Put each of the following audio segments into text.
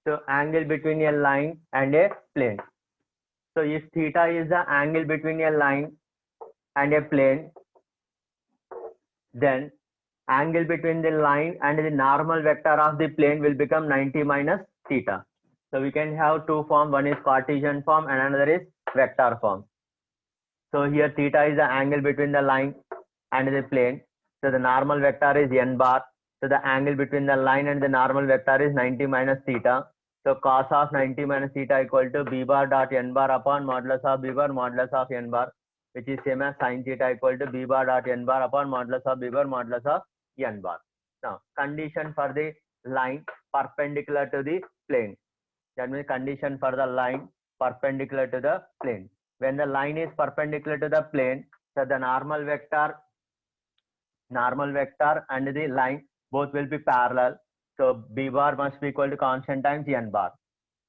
So angle between a line and a plane. So if theta is the angle between a line and a plane, then angle between the line and the normal vector of the plane will become 90 minus theta. So we can have two forms, one is Cartesian form and another is vector form. So here theta is the angle between the line and the plane. So the normal vector is n bar. So the angle between the line and the normal vector is 90 minus theta. So cos of 90 minus theta equal to b bar dot n bar upon modulus of b bar modulus of n bar, which is same as sin theta equal to b bar dot n bar upon modulus of b bar modulus of n bar. Now condition for the line perpendicular to the plane. That means condition for the line perpendicular to the plane. When the line is perpendicular to the plane, so the normal vector and the line both will be parallel. So b bar must be equal to constant times n bar.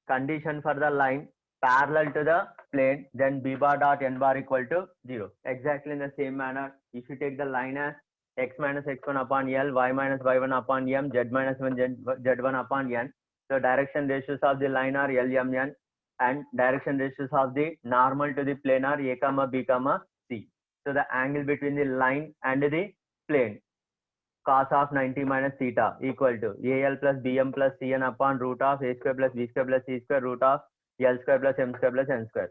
Condition for the line parallel to the plane, then b bar dot n bar equal to 0. Exactly in the same manner, if you take the line as x minus x1 upon L, y minus y1 upon M, z minus z1 upon n. So direction ratios of the line are L, M, N, and direction ratios of the normal to the plane are A, B, C. So the angle between the line and the plane, cos of 90 minus theta equal to AL plus BM plus CN upon root of A square plus B square plus C square root of L square plus M square plus N square.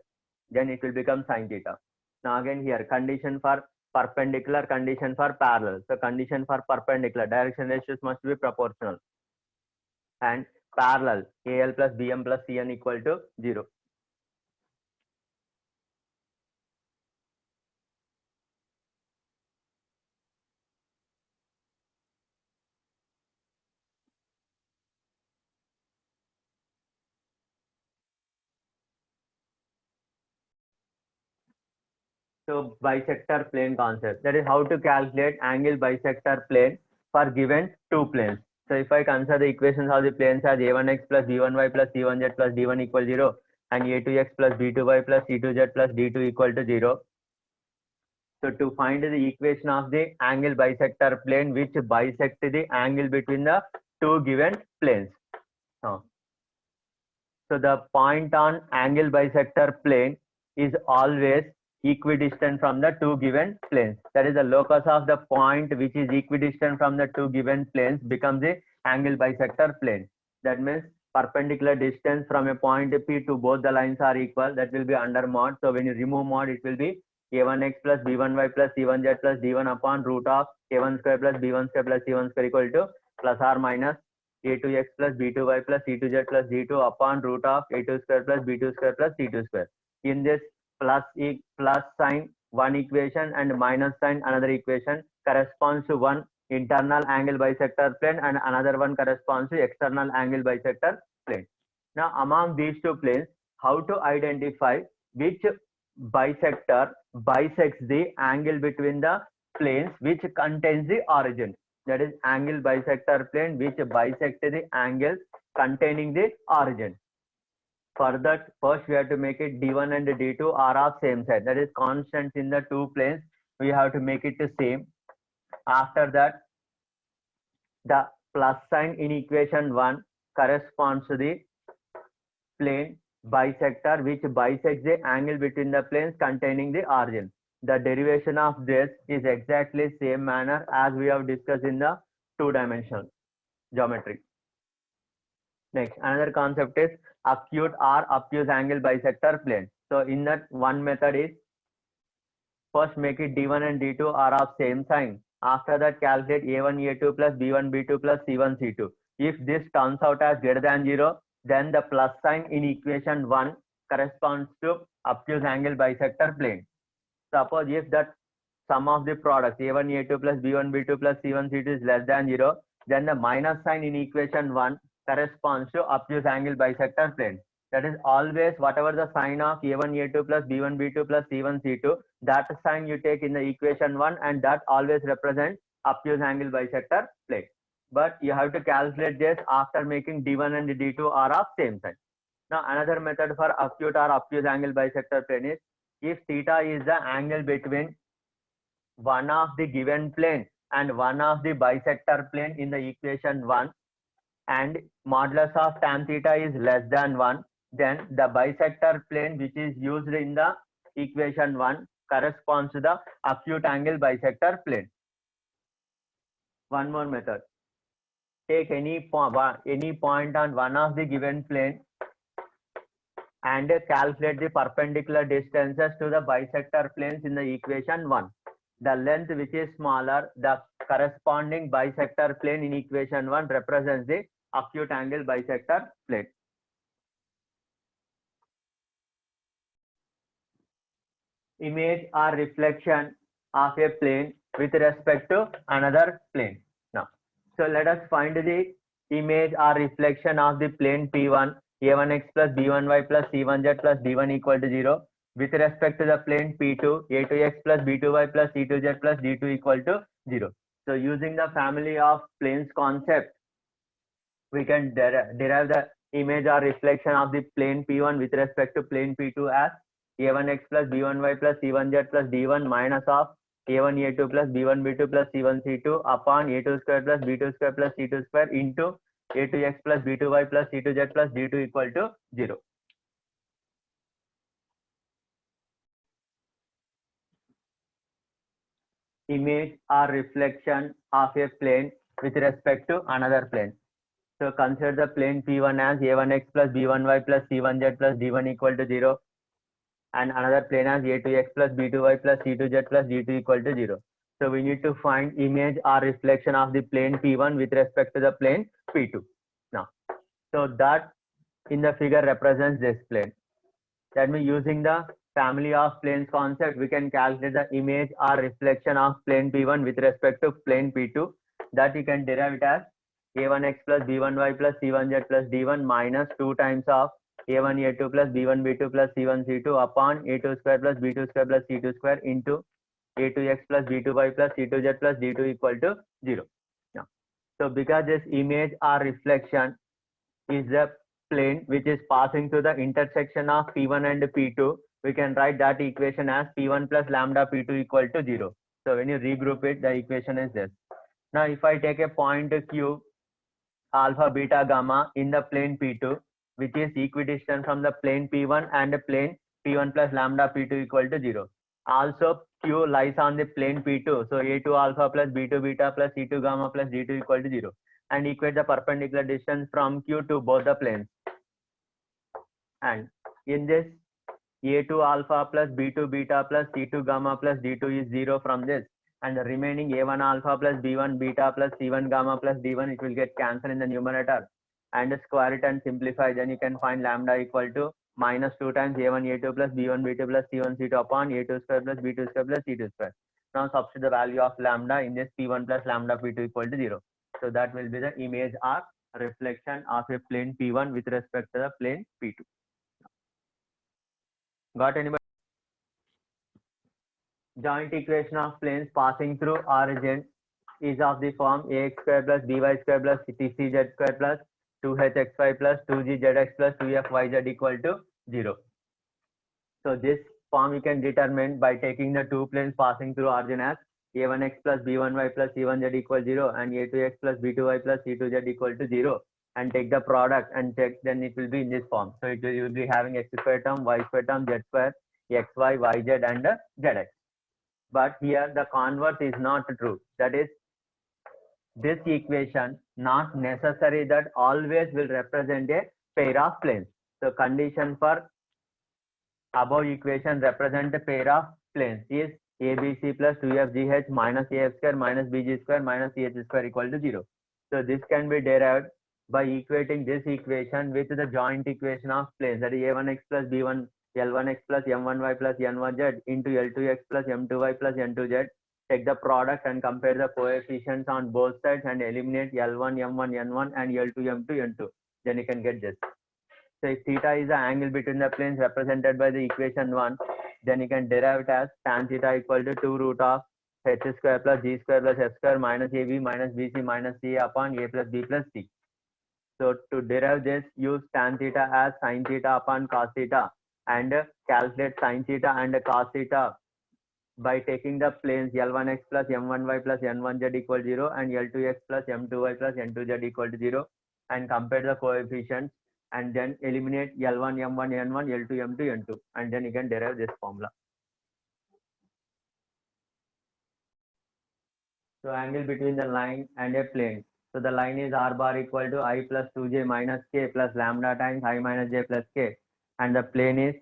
Then it will become sin theta. Now again here, condition for perpendicular, condition for parallel. So condition for perpendicular, direction ratios must be proportional. And parallel, AL plus BM plus CN equal to 0. So bisector plane concept, that is how to calculate angle bisector plane for given two planes. So if I consider the equations of the planes as a1x plus b1y plus c1z plus d1 equal 0 and a2x plus b2y plus c2z plus d2 equal to 0. So to find the equation of the angle bisector plane which bisect the angle between the two given planes. So the point on angle bisector plane is always equidistant from the two given planes. That is the locus of the point which is equidistant from the two given planes becomes the angle bisector plane. That means perpendicular distance from a point P to both the lines are equal. That will be under mod. So when you remove mod, it will be a1x plus b1y plus c1z plus d1 upon root of a1 square plus b1 square plus c1 square equal to plus or minus a2x plus b2y plus c2z plus d2 upon root of a2 square plus b2 square plus c2 square. In this plus sign one equation and minus sign another equation corresponds to one internal angle bisector plane and another one corresponds to external angle bisector plane. Now among these two planes, how to identify which bisector bisects the angle between the planes which contains the origin? That is angle bisector plane which bisects the angle containing the origin. For that, first we have to make it d1 and d2 are of same side. That is constants in the two planes. We have to make it the same. After that, the plus sign in equation 1 corresponds to the plane bisector which bisects the angle between the planes containing the origin. The derivation of this is exactly same manner as we have discussed in the two-dimensional geometry. Next, another concept is acute or obtuse angle bisector plane. So in that one method is first make it d1 and d2 are of same sign. After that calculate a1 a2 plus b1 b2 plus c1 c2. If this turns out as greater than 0, then the plus sign in equation 1 corresponds to obtuse angle bisector plane. Suppose if that sum of the products a1 a2 plus b1 b2 plus c1 c2 is less than 0, then the minus sign in equation 1 corresponds to obtuse angle bisector plane. That is always whatever the sign of a1 a2 plus b1 b2 plus c1 c2, that sign you take in the equation 1 and that always represents obtuse angle bisector plane. But you have to calculate this after making d1 and d2 are of same sign. Now another method for acute or obtuse angle bisector plane is if theta is the angle between one of the given plane and one of the bisector plane in the equation 1, and modulus of tan theta is less than 1, then the bisector plane which is used in the equation 1 corresponds to the acute angle bisector plane. One more method. Take any point on one of the given plane and calculate the perpendicular distances to the bisector planes in the equation 1. The length which is smaller, the corresponding bisector plane in equation 1 represents the acute angle bisector plane. Image or reflection of a plane with respect to another plane. Now, so let us find the image or reflection of the plane P1, A1x plus B1y plus C1z plus D1 equal to 0 with respect to the plane P2, A2x plus B2y plus C2z plus D2 equal to 0. So using the family of planes concept, we can derive the image or reflection of the plane P1 with respect to plane P2 as A1x plus B1y plus C1z plus D1 minus of A1 A2 plus B1 B2 plus C1 C2 upon A2 square plus B2 square plus C2 square into A2x plus B2y plus C2z plus D2 equal to 0. Image or reflection of a plane with respect to another plane. So consider the plane P1 as A1x plus B1y plus C1z plus D1 equal to 0 and another plane as A2x plus B2y plus C2z plus D2 equal to 0. So we need to find image or reflection of the plane P1 with respect to the plane P2. Now, so that in the figure represents this plane. That means using the family of planes concept, we can calculate the image or reflection of plane P1 with respect to plane P2. That you can derive it as A1x plus B1y plus C1z plus D1 minus 2 times of A1 A2 plus B1 B2 plus C1 C2 upon A2 square plus B2 square plus C2 square into A2x plus B2y plus C2z plus D2 equal to 0. Now, so because this image or reflection is the plane which is passing through the intersection of P1 and P2, we can write that equation as P1 plus lambda P2 equal to 0. So when you regroup it, the equation is this. Now if I take a point Q alpha beta gamma in the plane P2 which is equidistant from the plane P1 and the plane P1 plus lambda P2 equal to 0. Also Q lies on the plane P2, so A2 alpha plus B2 beta plus C2 gamma plus D2 equal to 0 and equate the perpendicular distance from Q to both the planes. And in this A2 alpha plus B2 beta plus C2 gamma plus D2 is 0 from this, and the remaining A1 alpha plus B1 beta plus C1 gamma plus D1, it will get cancelled in the numerator and square it and simplify. Then you can find lambda equal to minus 2 times A1 A2 plus B1 B2 plus C1 C2 upon A2 square plus B2 square plus C2 square. Now substitute the value of lambda in this P1 plus lambda P2 equal to 0. So that will be the image or reflection of a plane P1 with respect to the plane P2. Got anybody? Joint equation of planes passing through origin is of the form ax square plus by square plus tcz square plus 2hxy plus 2gzx plus 2fyz equal to 0. So this form you can determine by taking the two planes passing through origin as a1x plus b1y plus c1z equal 0 and a2x plus b2y plus c2z equal to 0 and take the product and check, then it will be in this form. So you will be having x square term, y square term, z square, xy, yz and zx. But here the converse is not true. That is, this equation not necessary that always will represent a pair of planes. So condition for above equation represent a pair of planes is ABC plus 2FGH minus AF square minus BG square minus CH square equal to 0. So this can be derived by equating this equation with the joint equation of planes, that is A1x plus B1 L1x plus M1y plus N1z into L2x plus M2y plus N2z. Take the product and compare the coefficients on both sides and eliminate L1 M1 N1 and L2 M2 N2. Then you can get this. So if theta is the angle between the planes represented by the equation 1, then you can derive it as tan theta equal to 2 root of h square plus g square plus f square minus ab minus bc minus c upon a plus b plus c. So to derive this, use tan theta as sin theta upon cos theta and calculate sin theta and cos theta by taking the planes L1x plus M1y plus N1z equal 0 and L2x plus M2y plus N2z equal to 0 and compare the coefficients and then eliminate L1, M1, N1, L2, M2, N2, and then you can derive this formula. So angle between the line and a plane. So the line is r bar equal to I plus 2j minus k plus lambda times I minus j plus k, and the plane is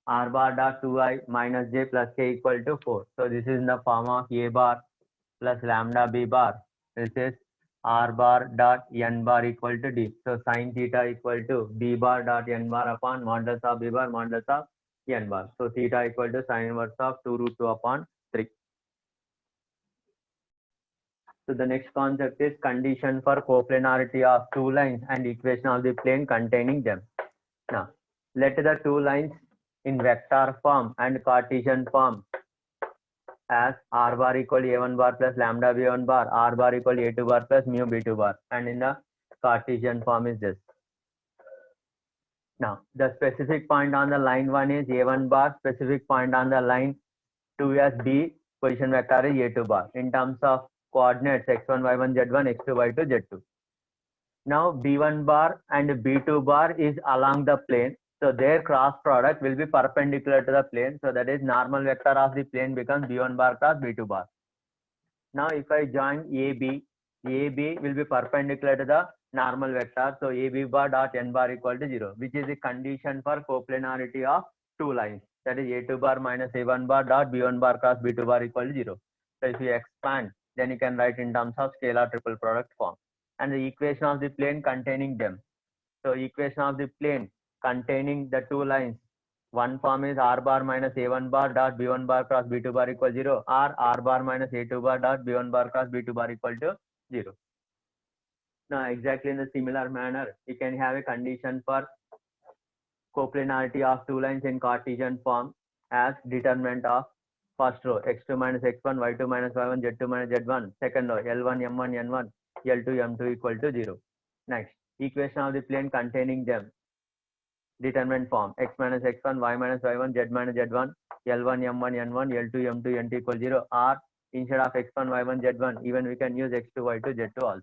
r bar dot 2I minus j plus k equal to 4. So this is in the form of a bar plus lambda b bar. This is r bar dot n bar equal to d. So sine theta equal to b bar dot n bar upon modulus of b bar modulus of n bar. So theta equal to sine inverse of 2 root 2 upon 3. So the next concept is condition for coplanarity of two lines and equation of the plane containing them. Now, let the two lines in vector form and Cartesian form as r bar equal to a1 bar plus lambda b1 bar, r bar equal to a2 bar plus mu b2 bar, and in the Cartesian form is this. Now, the specific point on the line 1 is a1 bar, specific point on the line 2 as b, position vector is a2 bar. In terms of coordinates x1, y1, z1, x2, y2, z2. Now b1 bar and b2 bar is along the plane. So their cross product will be perpendicular to the plane. So that is normal vector of the plane becomes b1 bar cross b2 bar. Now if I join AB, AB will be perpendicular to the normal vector. So AB bar dot n bar equal to 0, which is the condition for coplanarity of two lines. That is a2 bar minus a1 bar dot b1 bar cross b2 bar equal to 0. So if you expand, then you can write in terms of scalar triple product form. And the equation of the plane containing them. So equation of the plane containing the two lines. One form is r bar minus a1 bar dot b1 bar cross b2 bar equal 0, or r bar minus a2 bar dot b1 bar cross b2 bar equal to 0. Now exactly in the similar manner, you can have a condition for coplanarity of two lines in Cartesian form as determinant of first row x2 minus x1, y2 minus y1, z2 minus z1. Second row L1, M1, N1, L2, M2 equal to 0. Next, equation of the plane containing them. Determinant form x minus x1, y minus y1, z minus z1, L1, M1, N1, L2, M2, N2 equal 0. Or instead of x1, y1, z1, even we can use x2, y2, z2 also.